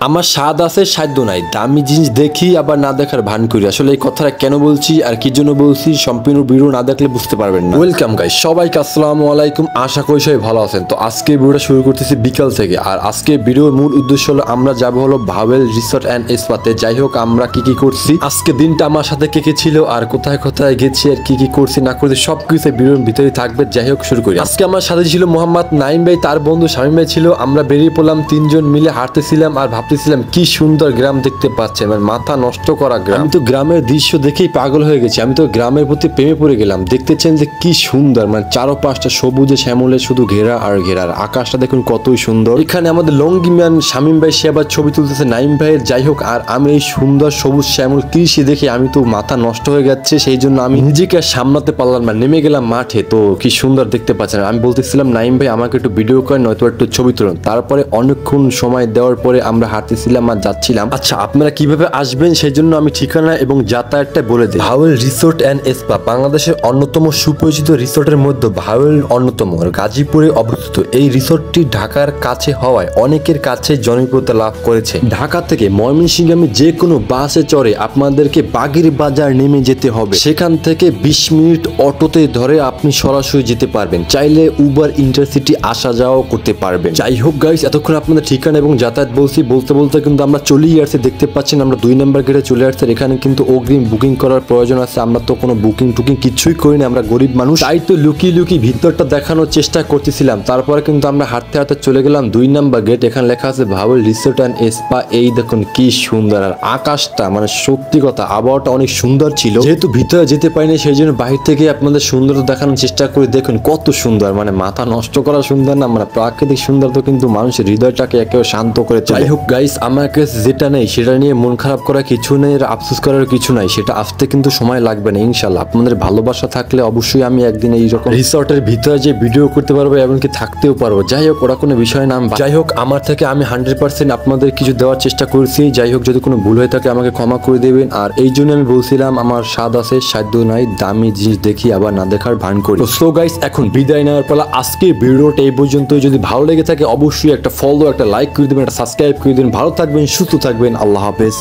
আমার স্বাদ আছে সাধ্য নাই, দামি জিনিস দেখি আবার না দেখার ভান করি। আসলে এই কথাটা কেন বলছি আর কি জন্য বলছি সম্পূর্ণ ভিডিও না দেখলে বুঝতে পারবেন না। ওয়েলকাম গাইস, সবাইকে আসসালামু আলাইকুম। আশা করি সবাই ভালো আছেন। তো আজকে ভিডিওটা শুরু করতেছি বিকাল থেকে। আর আজকে ভিডিওর মূল উদ্দেশ্য হলো আমরা যাব হলো ভাওয়েল রিসোর্ট অ্যান্ড স্পাতে। যাই হোক, আমরা কি কি করছি আজকে দিনটা আমার সাথে কে কে ছিল আর কোথায় কোথায় গেছি আর কি কি করছি না করছি সবকিছু ভিডিওর ভিতরে থাকবে। যাই হোক, শুরু করি। আজকে আমার সাথে ছিল মোহাম্মদ নাইম ভাই, তার বন্ধু শামীম ভাই ছিল। আমরা বেরিয়ে পড়লাম, তিনজন মিলে হাঁটতেছিলাম আর ভাবতেছিলাম কি সুন্দর গ্রাম দেখতে পাচ্ছেন, মানে মাথা নষ্ট করা গ্রাম। আমি তো গ্রামের দৃশ্য দেখেই পাগল হয়ে গেছি, আমি তো গ্রামের প্রতি প্রেমে পড়ে গেলাম। দেখতেছেন যে কি সুন্দর, মানে চারপাশটা সবুজে শ্যামলে শুধু ঘেরা আর ঘেরা। আকাশটা দেখুন কতই সুন্দর। এখানে আমাদের লঙ্গি ম্যান শামীম ভাই সে আবার ছবি তুলতেছে নাইম ভাইয়ের। যাই হোক, আর আমি এই সুন্দর সবুজ শ্যামল কৃষি দেখে আমি তো মাথা নষ্ট হয়ে যাচ্ছে, সেই জন্য আমি নিজেকে আর সামলাতে পারলাম না, নেমে গেলাম মাঠে। তো কি সুন্দর দেখতে পাচ্ছেন। আমি বলতেছিলাম নাইম ভাই আমাকে একটু ভিডিও করেন, নয়তো একটু ছবি তুলুন। তারপরে অনেকক্ষণ সময় দেওয়ার পরে আমরা হাঁটতেছিলাম আর যাচ্ছিলাম। আচ্ছা, আপনারা কিভাবে আসবেন সেই জন্য আমি ঠিকানা এবং যাতায়াতটা বলে দিই। ভাওয়েল রিসোর্ট অ্যান্ড স্পা বাংলাদেশের অন্যতম সুপরিচিত রিসোর্টের মধ্যে ভাওয়েল অন্যতম, গাজীপুরে অবস্থিত। এই রিসোর্টটি ঢাকার কাছে হওয়ায় অনেকের কাছে জনপ্রিয়তা লাভ করেছে। ঢাকা থেকে ময়মনসিংহে যে কোনো বাসে চড়ে আপনাদেরকে বাগির বাজার নেমে যেতে হবে। সেখান থেকে 20 মিনিট অটোতে ধরে আপনি সরাসরি যেতে পারবেন। চাইলে উবার ইন্টারসিটি আসা যাওয়া করতে পারবেন। যাই হোক গাইস, এতক্ষণ আপনাদের ঠিকানা এবং যাতায়াত বলছি, বলতে বলতে কিন্তু আমরা চলেই আসছি। দেখতে পাচ্ছেন আমরা 2 নম্বর গেটে চলে আসছি। এখানে কিন্তু অগ্রিম বুকিং করার প্রয়োজন আছে। আমরা তো কোনো বুকিং টুকিং কিছুই করি না, আমরা গরিব মানুষ। তাই তো লুকিয়ে লুকিয়ে ভিতরটা দেখানোর চেষ্টা করতেছিলাম। তারপরে কিন্তু আমরা হাঁটতে হাঁটতে চলে গেলাম 2 নম্বর গেট। এখানে লেখা আছে ভাওয়েল রিসোর্ট অ্যান্ড স্পা। এই দেখুন কি সুন্দর, আর আকাশটা মানে সত্যি কথা আবহাওয়াটা অনেক সুন্দর ছিল। যেহেতু ভিতরে যেতে পারিনি সেই জন্য বাহির থেকে আপনাদের সুন্দরতা দেখানোর চেষ্টা করে। দেখুন কত সুন্দর, মানে মাথা নষ্ট করা সুন্দর না, মানে প্রাকৃতিক সুন্দরতা কিন্তু মানুষের হৃদয়টাকে একেবারে শান্ত করে। যাই হোক গাইস, আমার কাছে যেটা নেই সেটা নিয়ে মন খারাপ করা কিছু নেই, আফসোস করার কিছু নাই। সেটা আসতে কিন্তু সময় লাগবে না ইনশাল্লাহ। আপনাদের ভালোবাসা থাকলে অবশ্যই আমি একদিন এইরকম রিসর্টের ভিতরে যে ভিডিও করতে পারবো, এমনকি থাকতেও পারবো। যাই হোক, ওরা কোনো বিষয় না। যাই হোক, আমার থেকে আমি 100% আপনাদের কিছু দেওয়ার চেষ্টা করছি। যাই হোক, যদি কোনো ভুল হয়ে থাকে আমাকে ক্ষমা করে দেবেন। আর এই জন্য আমি বলছিলাম আমার স্বাদ আছে সাধ্য নাই, দামি জিনিস দেখি আবার না দেখার ভান করি। সো গাইস, এখন বিদায় নেওয়ার পালা। আজকে ভিডিওটা এই পর্যন্ত। যদি ভালো লেগে থাকে অবশ্যই একটা ফলো, একটা লাইক করে দেবেন, একটা সাবস্ক্রাইব করে দেবেন। ভালো থাকবেন, সুস্থ থাকবেন। আল্লাহ হাফেজ।